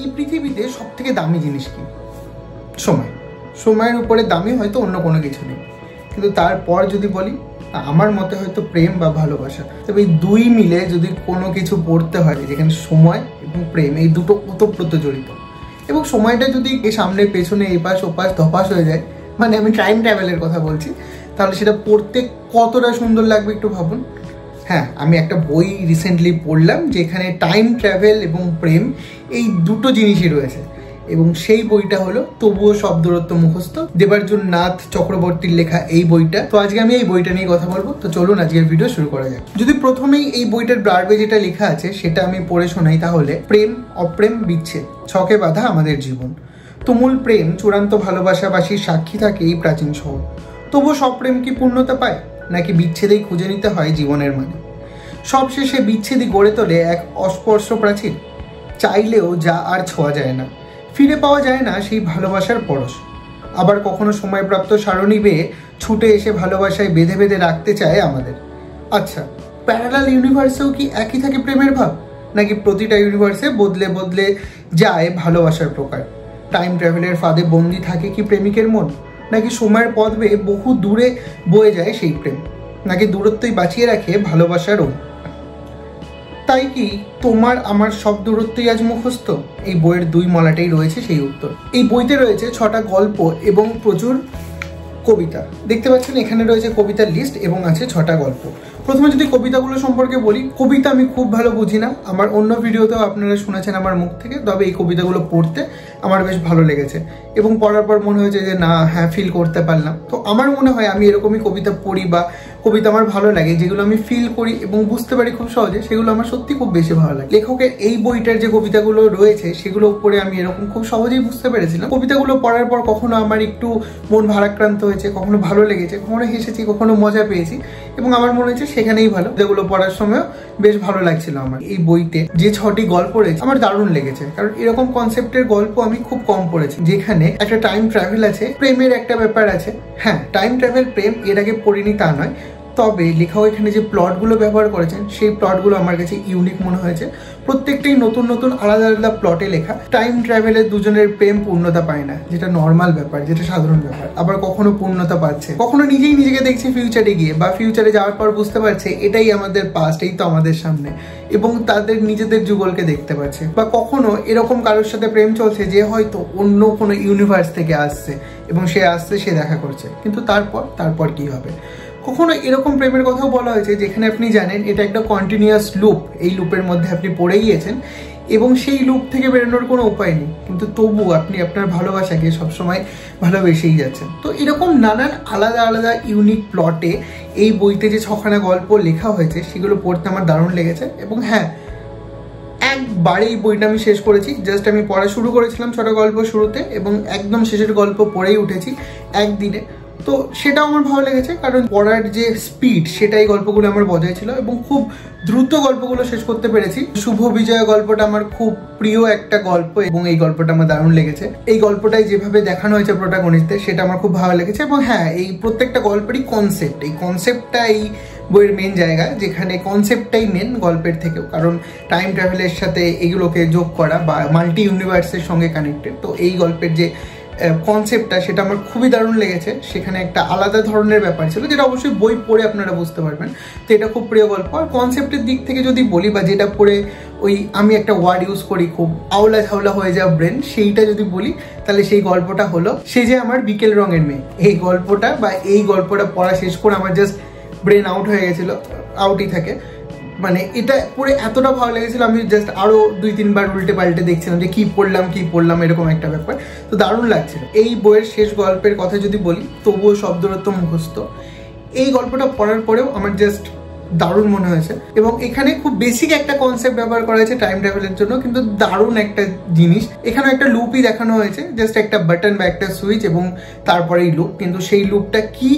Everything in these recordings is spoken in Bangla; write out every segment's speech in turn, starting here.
এই পৃথিবীতে সব থেকে দামি জিনিস কি? সময়। সময়ের উপরে দামি হয়তো অন্য কোনো কিছু নেই, কিন্তু তারপর যদি বলি আমার মতে হয়তো প্রেম বা ভালোবাসা। তবে এই দুই মিলে যদি কোনো কিছু পড়তে হয়, যেখানে সময় এবং প্রেম এই দুটো ওতপ্রোত জড়িত, এবং সময়টা যদি সামনে পেছনে এপাশ ওপাশ ধপাস হয়ে যায়, মানে আমি টাইম ট্রাভেলের কথা বলছি, তাহলে সেটা পড়তে কতটা সুন্দর লাগবে একটু ভাবুন। হ্যাঁ, আমি একটা বই রিসেন্টলি পড়লাম যেখানে টাইম ট্রাভেল এবং প্রেম এই দুটো জিনিসই রয়েছে, এবং সেই বইটা হলো তবুও সব দূরত্ব মুখস্থ, দেবার্জুন নাথ চক্রবর্তীর লেখা এই বইটা। তো আজকে আমি এই বইটা নিয়ে কথা বলবো। তো চলুন আজকের ভিডিও শুরু করা যাক। যদি প্রথমেই এই বইটার ব্লার্বে যেটা লেখা আছে সেটা আমি পড়ে শোনাই, তাহলে প্রেম, অপ্রেম, বিচ্ছেদ, ছকে বাঁধা আমাদের জীবন। তুমুল প্রেম, চূড়ান্ত ভালোবাসাবাসীর সাক্ষী থাকে এই প্রাচীন শহর। তবুও সব প্রেম কি পূর্ণতা পায়, নাকি বিচ্ছেদেই খুঁজে নিতে হয় জীবনের মানে? সবশেষে বিচ্ছেদই গড়ে তোলে এক অস্পর্শ প্রাচীর, চাইলেও যা আর ছোঁয়া যায় না, ফিরে পাওয়া যায় না সেই ভালোবাসার পরশ। আবার কখনো সময়প্রাপ্ত সারণী বেয়ে ছুটে এসে ভালোবাসায় বেঁধে বেঁধে রাখতে চায় আমাদের। আচ্ছা, প্যারালাল ইউনিভার্সেও কি একই থাকে প্রেমের ভাব, নাকি প্রতিটা ইউনিভার্সে বদলে বদলে যায় ভালোবাসার প্রকার? টাইম ট্রাভেলের ফাঁদে বন্দি থাকে কি প্রেমিকের মন, নাকি সময়ের পথ বেয়ে বহু দূরে বয়ে যায় সেই প্রেম, নাকি দূরত্বই বাঁচিয়ে রাখে ভালোবাসার ওন? তাই কি তোমার আমার সব দূরত্বই আজ মুখস্থ? এই বইয়ের দুই মলাটেই রয়েছে সেই উত্তর। এই বইতে রয়েছে 6টা গল্প এবং প্রচুর কবিতা। দেখতে পাচ্ছেন এখানে রয়েছে কবিতার লিস্ট এবং আছে 6টা গল্প। প্রথমে যদি কবিতাগুলো সম্পর্কে বলি, কবিতা আমি খুব ভালো বুঝি না, আমার অন্য ভিডিওতেও আপনারা শুনেছেন আমার মুখ থেকে, তবে এই কবিতাগুলো পড়তে আমার বেশ ভালো লেগেছে এবং পড়ার পর মনে হয়েছে যে না, হ্যাঁ, ফিল করতে পারলাম। তো আমার মনে হয় আমি এরকমই কবিতা পড়ি বা কবিতা আমার ভালো লাগে, যেগুলো আমি ফিল করি এবং বুঝতে পারি খুব সহজে, সেগুলো আমার সত্যি খুব বেশি ভালো লাগে। লেখকের এই বইটার যে কবিতাগুলো রয়েছে সেগুলো পড়ে আমি এরকম খুব সহজেই বুঝতে পেরেছিলাম। কবিতাগুলো পড়ার পর কখনো আমার একটু মন ভারাক্রান্ত হয়েছে, কখনো ভালো লেগেছে, কখনো হেসেছি, কখনো মজা পেয়েছি, এবং আমার মনে হয়েছে সেখানেই ভালো। এগুলো পড়ার সময়ও বেশ ভালো লাগছিল আমার। এই বইতে যে 6টি গল্প রয়েছে আমার দারুণ লেগেছে, কারণ এরকম কনসেপ্টের গল্প আমি খুব কম পড়েছি, যেখানে একটা টাইম ট্রাভেল আছে, প্রেমের একটা ব্যাপার আছে। হ্যাঁ, টাইম ট্রাভেল প্রেম এর আগে পড়িনি তা নয়, তবে লেখক এখানে যে প্লটগুলো ব্যবহার করেছেন সেই প্লটগুলো আমার কাছে ইউনিক মনে হয়েছে। প্রত্যেকটাই নতুন নতুন আলাদা আলাদা প্লটে লেখা। টাইম ট্রাভেলে দুজনের প্রেম পূর্ণতা পায় না, যেটা নর্মাল ব্যাপার, যেটা সাধারণ ব্যাপার। আবার কখনো পূর্ণতা পাচ্ছে, কখনো নিজেই নিজেকে দেখছে ফিউচারে গিয়ে, বা ফিউচারে যাওয়ার পর বুঝতে পারছে এটাই আমাদের পাস্ট, এই তো আমাদের সামনে, এবং তাদের নিজেদের যুগলকে দেখতে পাচ্ছে। বা কখনো এরকম কারোর সাথে প্রেম চলছে যে হয়তো অন্য কোনো ইউনিভার্স থেকে আসছে এবং সে আসছে, সে দেখা করছে, কিন্তু তারপর কি হবে? কখনো এরকম প্রেমের কথাও বলা হয়েছে যেখানে আপনি জানেন এটা একটা কন্টিনিউয়াস লুপ, এই লুপের মধ্যে আপনি পড়ে গিয়েছেন এবং সেই লুপ থেকে বেরোনোর কোনো উপায় নেই, কিন্তু তবু আপনি আপনার ভালোবাসাকে সবসময় ভালোবেসেই যাচ্ছেন। তো এরকম নানান আলাদা আলাদা ইউনিক প্লটে এই বইতে যে 6খানা গল্প লেখা হয়েছে সেগুলো পড়তে আমার দারুণ লেগেছে। এবং হ্যাঁ, একবারে এই বইটা আমি শেষ করেছি। জাস্ট আমি পড়া শুরু করেছিলাম 6টা গল্প শুরুতে, এবং একদম শেষের গল্প পড়েই উঠেছি একদিনে। তো সেটাও আমার ভালো লেগেছে, কারণ পড়ার যে স্পিড সেটাই গল্পগুলো আমার বজায় ছিল, এবং খুব দ্রুত গল্পগুলো শেষ করতে পেরেছি। শুভ বিজয় গল্পটা আমার খুব প্রিয় একটা গল্প, এবং এই গল্পটা আমার দারুণ লেগেছে। এই গল্পটাই যেভাবে দেখানো হয়েছে প্রোটাগনিস্টদের, সেটা আমার খুব ভালো লেগেছে। এবং হ্যাঁ, এই প্রত্যেকটা গল্পেরই কনসেপ্ট, এই কনসেপ্টটা এই বইয়ের মেন জায়গা, যেখানে কনসেপ্টটাই মেন গল্পের থেকেও, কারণ টাইম ট্রাভেলের সাথে এগুলোকে যোগ করা বা মাল্টি ইউনিভার্সের সঙ্গে কানেক্টেড। তো এই গল্পের যে কনসেপ্টটা সেটা আমার খুবই দারুণ লেগেছে। সেখানে একটা আলাদা ধরনের ব্যাপার ছিল, যেটা অবশ্যই বই পড়ে আপনারা বুঝতে পারবেন। তো এটা খুব প্রিয় গল্প। আর কনসেপ্টের দিক থেকে যদি বলি, বা যেটা পড়ে ওই আমি একটা ওয়ার্ড ইউজ করি খুব, আওলা ঝাওলা হয়ে যাওয়া ব্রেন, সেইটা যদি বলি তাহলে সেই গল্পটা হলো সে যে আমার বিকেল রঙের মেয়ে। এই গল্পটা বা এই গল্পটা পড়া শেষ করে আমার জাস্ট ব্রেন আউট হয়ে গেছিলো, আউটই থাকে। মানে এটা পড়ে এতটা ভালো লেগেছিল, আমি জাস্ট আরো 2-3 বার উল্টে পাল্টে দেখছিলাম যে কি পড়লাম এরকম একটা ব্যাপার। তো দারুণ লাগছিল। এই বইয়ের শেষ গল্পের কথা যদি বলি, তবুও সব দূরত্ব মুখস্থ, এই গল্পটা পড়ার পরেও আমার জাস্ট দারুণ মনে হয়েছে। এবং এখানে খুব বেসিক একটা কনসেপ্ট ব্যবহার করা হয়েছে টাইম ট্রাভেলের জন্য, কিন্তু দারুণ একটা জিনিস। এখানে একটা লুপই দেখানো হয়েছে, জাস্ট একটা বাটন বা একটা সুইচ এবং তারপরেই লুপ, কিন্তু সেই লুপটা কি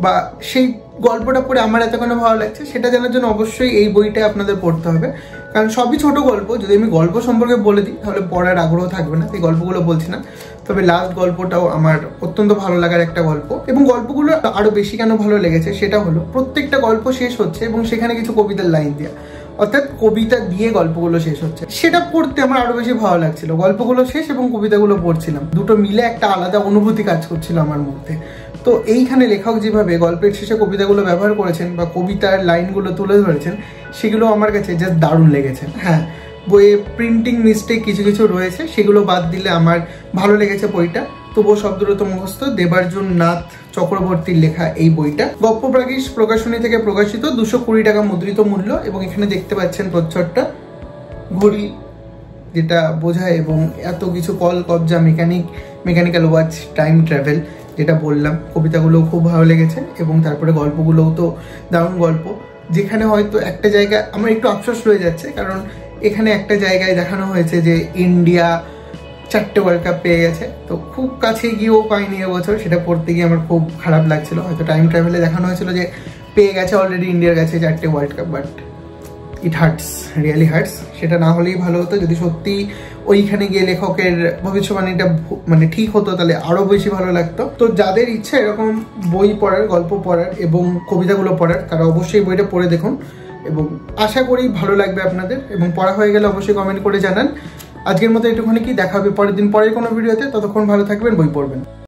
বা সেই গল্পটা পড়ে আমার এতখানি ভালো লাগছে সেটা জানার জন্য অবশ্যই এই বইটা আপনাদের পড়তে হবে, কারণ সবই ছোট গল্প। যদি আমি গল্প সম্পর্কে বলে দিই তাহলে পড়ার আগ্রহ থাকবে না, এই গল্পগুলো বলছি না। তবে লাস্ট গল্পটাও আমার অত্যন্ত ভালো লাগার একটা গল্প, এবং গল্পগুলো আরো বেশি কেন ভালো লেগেছে সেটা হলো প্রত্যেকটা গল্প শেষ হচ্ছে এবং সেখানে কিছু কবিতার লাইন দেওয়া। অর্থাৎ কবিতা দিয়ে গল্পগুলো শেষ হচ্ছে। সেটা পড়তে আমার আরো বেশি ভালো লাগছিল, গল্পগুলো শেষ এবং কবিতাগুলো পড়ছিলাম, দুটো মিলে একটা আলাদা অনুভূতি কাজ করছিল আমার মধ্যে। তো এইখানে লেখক যেভাবে গল্পের শেষে কবিতাগুলো ব্যবহার করেছেন বা কবিতার লাইনগুলো তুলে ধরেছেন, সেগুলো আমার কাছে জাস্ট দারুণ লেগেছে। হ্যাঁ, বইয়ে প্রিন্টিং মিস্টেক কিছু কিছু রয়েছে, সেগুলো বাদ দিলে আমার ভালো লেগেছে বইটা। তবুও শব্দরত মুখস্থ দেবার্জুন নাথ চক্রবর্তীর লেখা এই বইটা গপ্পপ্রাগীশ প্রকাশনী থেকে প্রকাশিত, 220 টাকা মুদ্রিত মূল্য। এবং এখানে দেখতে পাচ্ছেন প্রচ্ছদটা, ঘড়ি যেটা বোঝায় এবং এত কিছু কল কবজা, মেকানিক্যাল ওয়াচ, টাইম ট্রাভেল যেটা বললাম। কবিতাগুলোও খুব ভালো লেগেছে এবং তারপরে গল্পগুলোও তো দারুণ গল্প। যেখানে হয়তো একটা জায়গায় আমার একটু আফসোস রয়ে যাচ্ছে, কারণ এখানে একটা জায়গায় দেখানো হয়েছে যে ইন্ডিয়া 4টে ওয়ার্ল্ড কাপ পেয়ে গেছে, তো খুব কাছে গিয়েও পাইনি এবছর। সেটা পড়তে গিয়ে আমার খুব খারাপ লাগছিল। হয়তো টাইম ট্রাভেলে দেখানো হয়েছিল যে পেয়ে গেছে অলরেডি ইন্ডিয়ার কাছে 4টে world cup, but it hurts, really hurts. সেটা না হলেই ভালো হতো। যদি সত্যি ওইখানে গিয়ে লেখকের ভবিষ্যবাণীটা মানে ঠিক হতো, তাহলে আরও বেশি ভালো লাগতো। তো যাদের ইচ্ছা এরকম বই পড়ার, গল্প পড়ার এবং কবিতাগুলো পড়ার, তারা অবশ্যই বইটা পড়ে দেখুন এবং আশা করি ভালো লাগবে আপনাদের। এবং পড়া হয়ে গেলে অবশ্যই কমেন্ট করে জানান। আজকের মতো একটুখানি কি, দেখা হবে পরের দিন পরের কোনো ভিডিওতে। ততক্ষণ ভালো থাকবেন, বই পড়বেন।